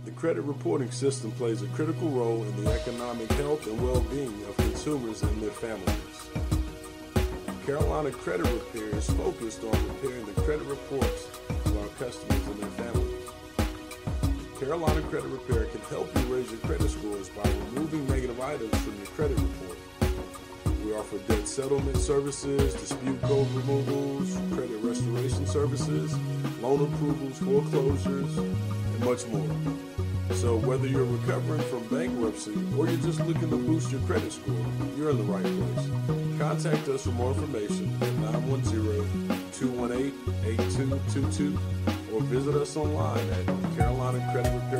The credit reporting system plays a critical role in the economic health and well-being of consumers and their families. Carolina Credit Repair is focused on repairing the credit reports of our customers and their families. Carolina Credit Repair can help you raise your credit scores by removing negative items from your credit report. We offer debt settlement services, dispute code removals, credit restoration services, loan approvals, foreclosures, and much more. So whether you're recovering from bankruptcy or you're just looking to boost your credit score, you're in the right place. Contact us for more information at 910-218-8222 or visit us online at carolinacreditrepair.com.